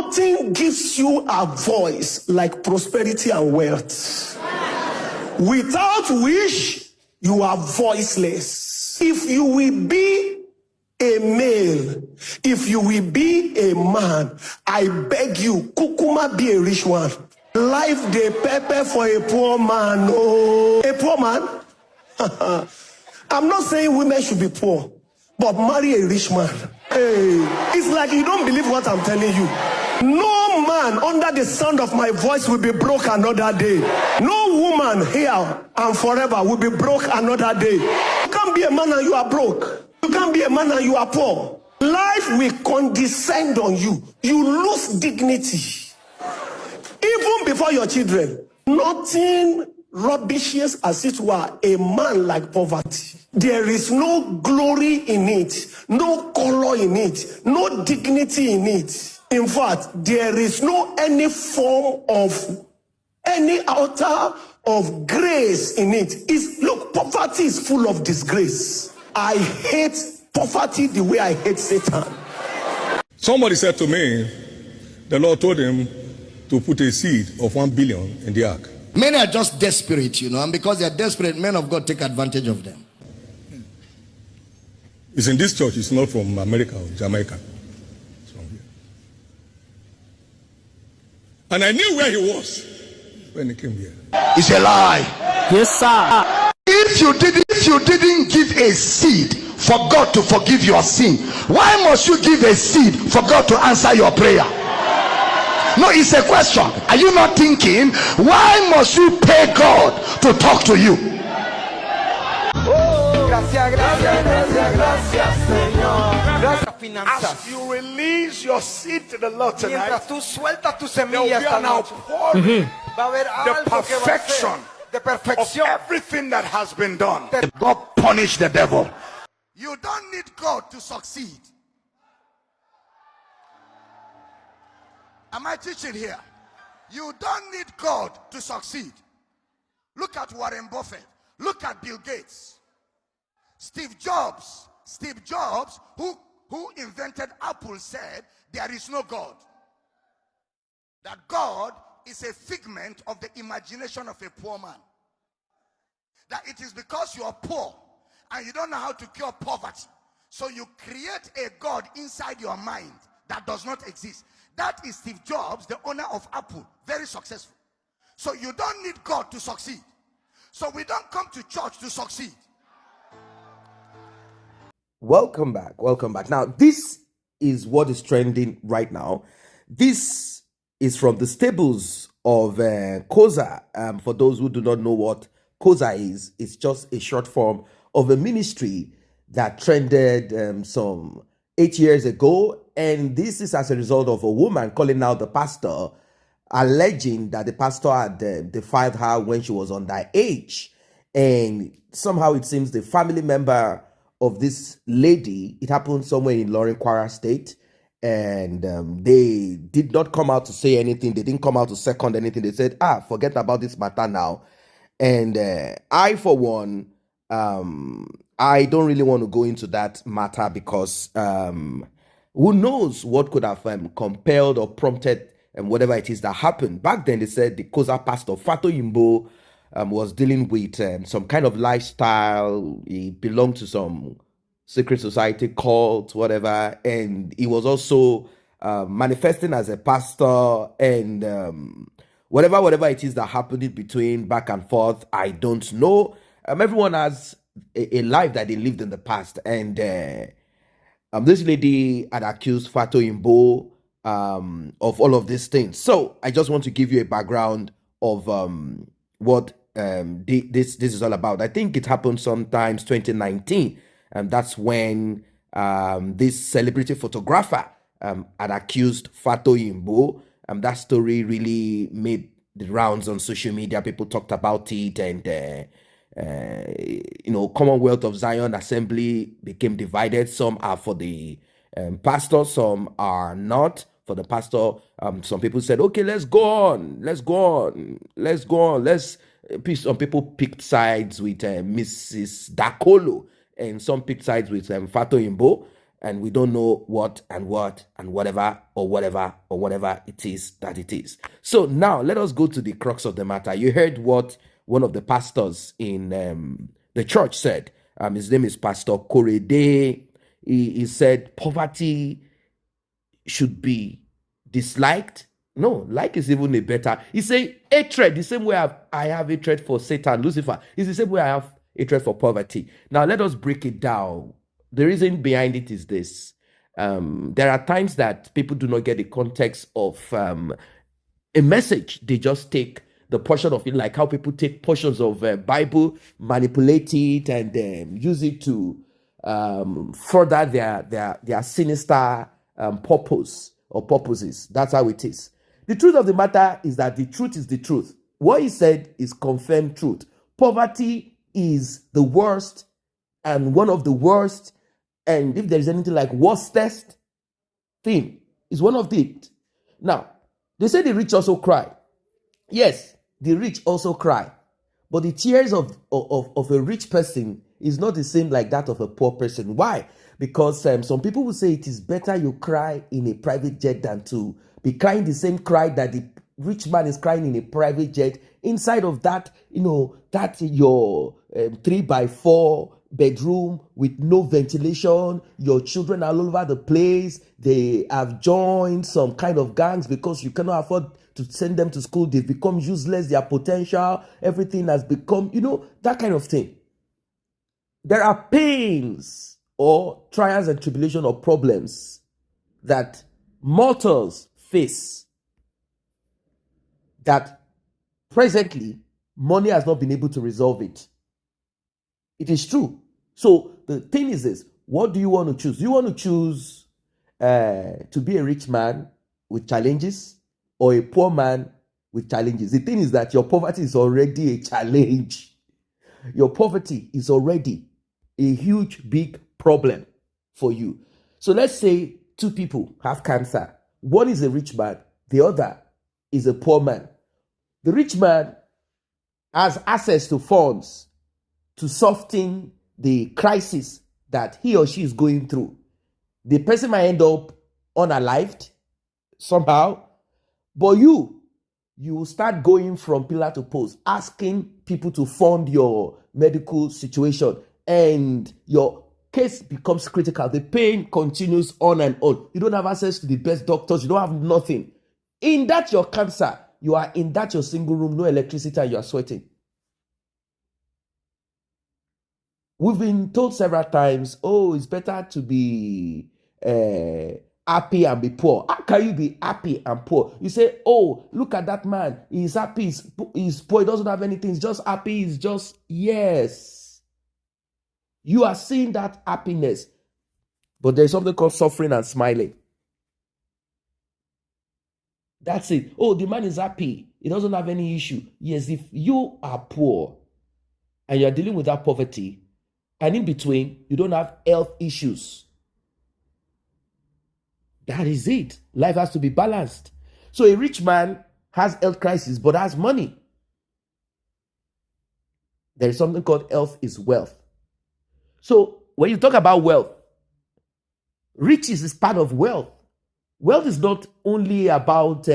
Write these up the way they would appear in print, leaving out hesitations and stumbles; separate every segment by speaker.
Speaker 1: Nothing gives you a voice like prosperity and wealth. Without which, you are voiceless. If you will be a male, if you will be a man, I beg you, kukuma be a rich one. Life dey pepper for a poor man. Oh, a poor man? I'm not saying women should be poor, but marry a rich man. Hey, it's like you don't believe what I'm telling you. No man under the sound of my voice will be broke another day. No woman here and forever will be broke another day. You can't be a man and you are broke. You can't be a man and you are poor. Life will condescend on you. You lose dignity. Even before your children. Nothing rubbishes as it were a man like poverty. There is no glory in it, no color in it, no dignity in it. In fact, there is no any form of any altar of grace in it. Look, poverty is full of disgrace. I hate poverty the way I hate Satan.
Speaker 2: Somebody said to me, the Lord told him to put a seed of 1 billion in the ark.
Speaker 3: Many are just desperate, and because they are desperate, men of God take advantage of them.
Speaker 2: It's in this church, it's not from America or Jamaica. It's from here. And I knew where he was when he came here.
Speaker 3: It's a lie.
Speaker 4: Yes, sir.
Speaker 3: If you didn't give a seed for God to forgive your sin, why must you give a seed for God to answer your prayer? No, it's a question. Are you not thinking, why must you pay God to talk to you?
Speaker 5: As you release your seed to the Lord tonight, there will be an outpouring, the perfection of everything that has been done.
Speaker 3: God punish the devil. You don't need God to succeed. Am I teaching here? You don't need God to succeed. Look at Warren Buffett. Look at Bill Gates. Steve Jobs, who invented Apple, said there is no God. That God is a figment of the imagination of a poor man. That it is because you are poor and you don't know how to cure poverty, so you create a God inside your mind that does not exist. That is Steve Jobs, the owner of Apple, very successful. So you don't need God to succeed. So we don't come to church to succeed.
Speaker 6: Welcome back. Now, this is what is trending right now. This is from the stables of Koza. For those who do not know what Koza is, it's just a short form of a ministry that trended some 8 years ago. And this is as a result of a woman calling out the pastor, alleging that the pastor had defied her when she was underage. And somehow it seems the family member of this lady, it happened somewhere in Lorin, Kwara State, and they did not come out to say anything. They didn't come out to second anything. They said, forget about this matter now. And I, for one, I don't really want to go into that matter because who knows what could have compelled or prompted whatever it is that happened. Back then, they said the Koza pastor, Fato Yimbo, was dealing with some kind of lifestyle. He belonged to some secret society cult, whatever. And he was also manifesting as a pastor. And whatever it is that happened in between, back and forth, I don't know. Everyone has a life that they lived in the past. And this lady had accused Fato Yimbo of all of these things. So I just want to give you a background of what this is all about. I think it happened sometimes 2019, and that's when this celebrity photographer had accused Fato Yimbo. That story really made the rounds on social media. People talked about it, and Commonwealth of Zion Assembly became divided. Some are for the pastor, some are not for the pastor. Some people said, okay, let's go on. Some people picked sides with Mrs. Dakolo, and some picked sides with Fato Yimbo. and we don't know what and whatever it is that it is. So now let us go to the crux of the matter. You heard what one of the pastors in the church said. His name is Pastor Korede. He said poverty should be disliked. No, like is even a better. He say hatred, the same way I have hatred for Satan, Lucifer, is the same way I have hatred for poverty. Now let us break it down. The reason behind it is this. There are times that people do not get the context of a message. They just take the portion of it, like how people take portions of Bible, manipulate it, and use it to further their sinister purpose or purposes. That's how it is. The truth of the matter is that the truth is the truth. What he said is confirmed truth. Poverty is the worst and one of the worst, and if there is anything like worstest thing, is one of it. Now, they say the rich also cry. Yes, the rich also cry. But the tears of a rich person is not the same like that of a poor person. Why? Because some people will say it is better you cry in a private jet than to be crying the same cry that the rich man is crying in a private jet. Inside of that, that your 3x4 bedroom with no ventilation, your children are all over the place. They have joined some kind of gangs because you cannot afford to send them to school. They've become useless. Their potential, everything has become, that kind of thing. There are pains or trials and tribulation or problems that mortals face that presently money has not been able to resolve it. It is true. So the thing is this: what do you want to choose? Do you want to choose to be a rich man with challenges or a poor man with challenges? The thing is that your poverty is already a challenge. Your poverty is already a huge, big problem for you. So let's say two people have cancer. One is a rich man, the other is a poor man. The rich man has access to funds to soften the crisis that he or she is going through. The person might end up unalived somehow, but you will start going from pillar to post, asking people to fund your medical situation, and your case becomes critical. The pain continues on and on. You don't have access to the best doctors. You don't have nothing. In that your cancer, you are in that your single room, no electricity, and you are sweating. We've been told several times, it's better to be happy and be poor. How can you be happy and poor? You say, look at that man. He's happy, he's poor, he doesn't have anything. He's just happy, yes. You are seeing that happiness. But there's something called suffering and smiling. That's it. The man is happy. He doesn't have any issue. Yes, if you are poor and you're dealing with that poverty, and in between, you don't have health issues, that is it. Life has to be balanced. So a rich man has health crisis, but has money. There is something called health is wealth. So when you talk about wealth, riches is part of wealth. Wealth is not only about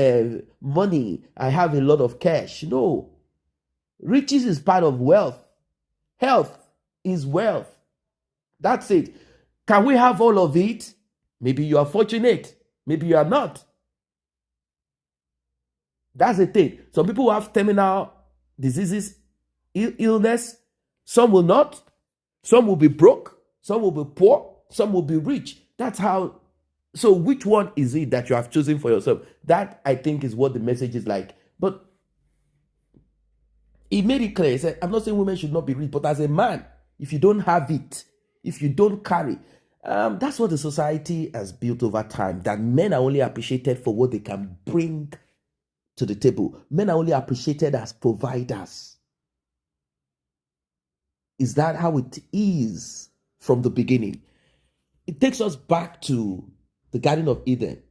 Speaker 6: money. I have a lot of cash. No. Riches is part of wealth. Health is wealth. That's it. Can we have all of it? Maybe you are fortunate. Maybe you are not. That's the thing. Some people have terminal diseases, illness. Some will not. Some will be broke. Some will be poor. Some will be rich. That's how. So which one is it that you have chosen for yourself? That, I think, is what the message is like. But he made it clear. He said, I'm not saying women should not be rich, but as a man, if you don't have it, if you don't carry, that's what the society has built over time, that men are only appreciated for what they can bring to the table. Men are only appreciated as providers. Is that how it is from the beginning? It takes us back to the Garden of Eden.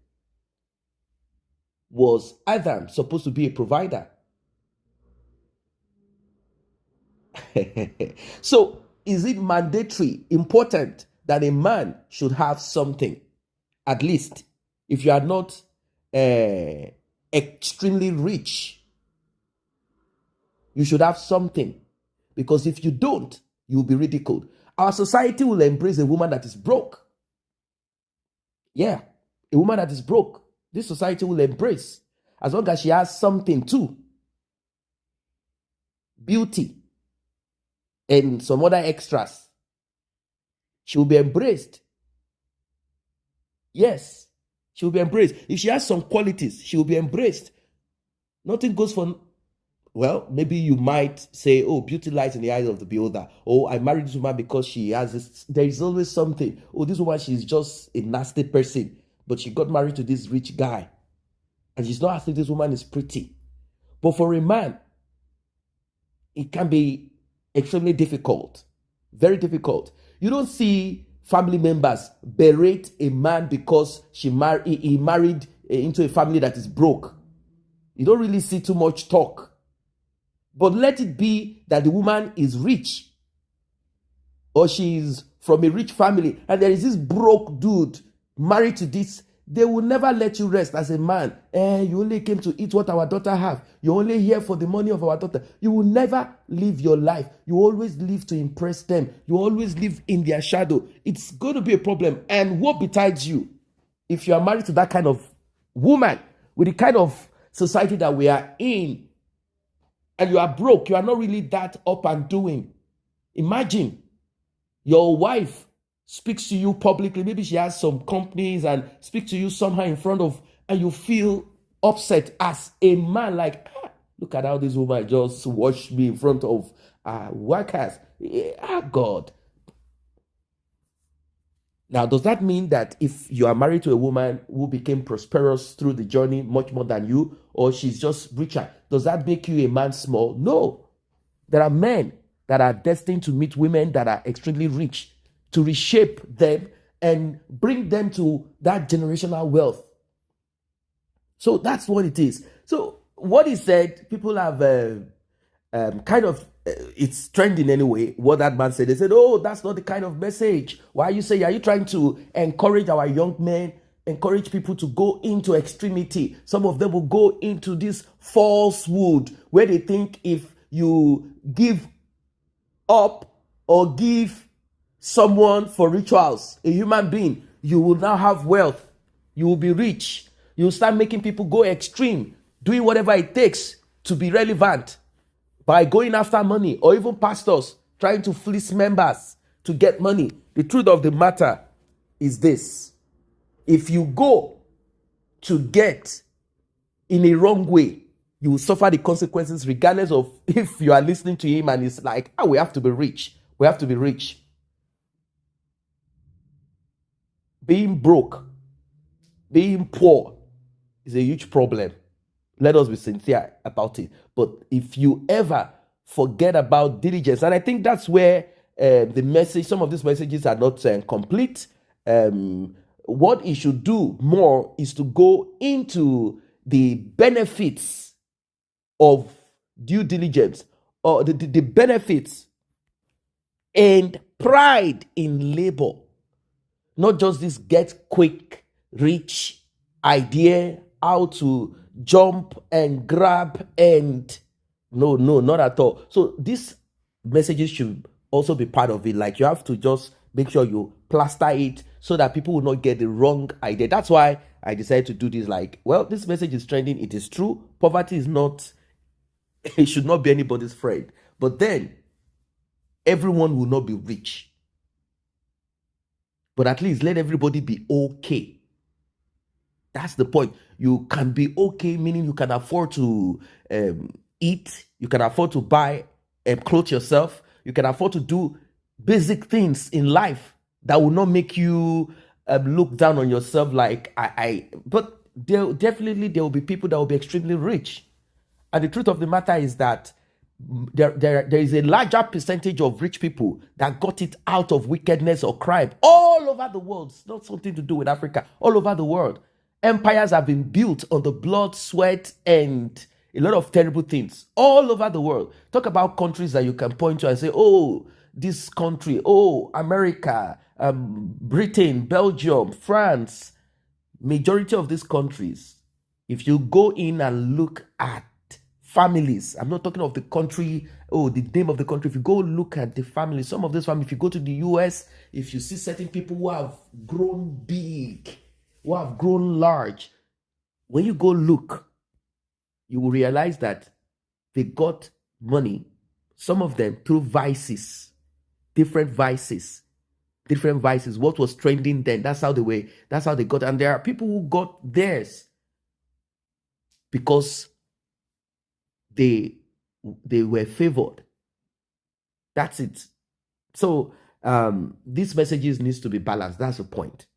Speaker 6: Was Adam supposed to be a provider? So, is it mandatory, important that a man should have something, at least if you are not extremely rich. You should have something, because if you don't, you will be ridiculed. Our society will embrace a woman that is broke. Yeah, a woman that is broke. This society will embrace, as long as she has something too. Beauty and some other extras. She will be embraced. Yes, she will be embraced. If she has some qualities, she will be embraced. Nothing goes for... Well, maybe you might say, oh, beauty lies in the eyes of the beholder. Oh, I married this woman because she has this. There is always something. Oh, this woman, she's just a nasty person, but she got married to this rich guy. And she's not asking this woman is pretty. But for a man, it can be extremely difficult. Very difficult. You don't see family members berate a man because he married into a family that is broke. You don't really see too much talk. But let it be that the woman is rich, or she's from a rich family, and there is this broke dude married to this. They will never let you rest as a man. You only came to eat what our daughter have. You're only here for the money of our daughter. You will never live your life. You always live to impress them. You always live in their shadow. It's going to be a problem. And what betides you if you are married to that kind of woman, with the kind of society that we are in, and you are broke, you are not really that up and doing. Imagine your wife speaks to you publicly. Maybe she has some companies and speaks to you somehow in front of, and you feel upset as a man, like, look at how this woman just watched me in front of workers. God. Now, does that mean that if you are married to a woman who became prosperous through the journey much more than you, or she's just richer, does that make you a man small? No. There are men that are destined to meet women that are extremely rich, to reshape them and bring them to that generational wealth. So that's what it is. So what he said, people have it's trending anyway, what that man said. They said, oh, that's not the kind of message. Why are you trying to encourage our young men, encourage people to go into extremity? Some of them will go into this falsehood where they think if you give up or give someone for rituals, a human being, you will now have wealth. You will be rich. You will start making people go extreme, doing whatever it takes to be relevant, by going after money, or even pastors trying to fleece members to get money. The truth of the matter is this: if you go to get in a wrong way, you will suffer the consequences, regardless of if you are listening to him and it's like, we have to be rich. We have to be rich. Being broke, being poor is a huge problem. Let us be sincere about it. But if you ever forget about diligence, and I think that's where the message, some of these messages are not complete. What you should do more is to go into the benefits of due diligence, or the benefits and pride in labor. Not just this get quick, rich idea, how to jump and grab, and no, not at all. So these messages should also be part of it. Like, you have to just make sure you plaster it so that people will not get the wrong idea. That's why I decided to do this. Like, well, this message is trending. It is true. Poverty is not, it should not be anybody's friend. But then everyone will not be rich. But at least let everybody be okay. That's the point. You can be okay, meaning you can afford to eat, you can afford to buy and clothe yourself, you can afford to do basic things in life that will not make you look down on yourself like but there will be people that will be extremely rich. And the truth of the matter is that there is a larger percentage of rich people that got it out of wickedness or crime all over the world. It's not something to do with Africa. All over the world. Empires have been built on the blood, sweat, and a lot of terrible things all over the world. Talk about countries that you can point to and say, oh, this country, oh, America, Britain, Belgium, France, majority of these countries, if you go in and look at families, I'm not talking of the country, oh, the name of the country. If you go look at the family, some of these families, if you go to the US, if you see certain people who have grown big, who have grown large, when you go look, you will realize that they got money, some of them through vices, different vices. What was trending then, that's how they got. And there are people who got theirs because they were favored. That's it. So these messages needs to be balanced. That's the point.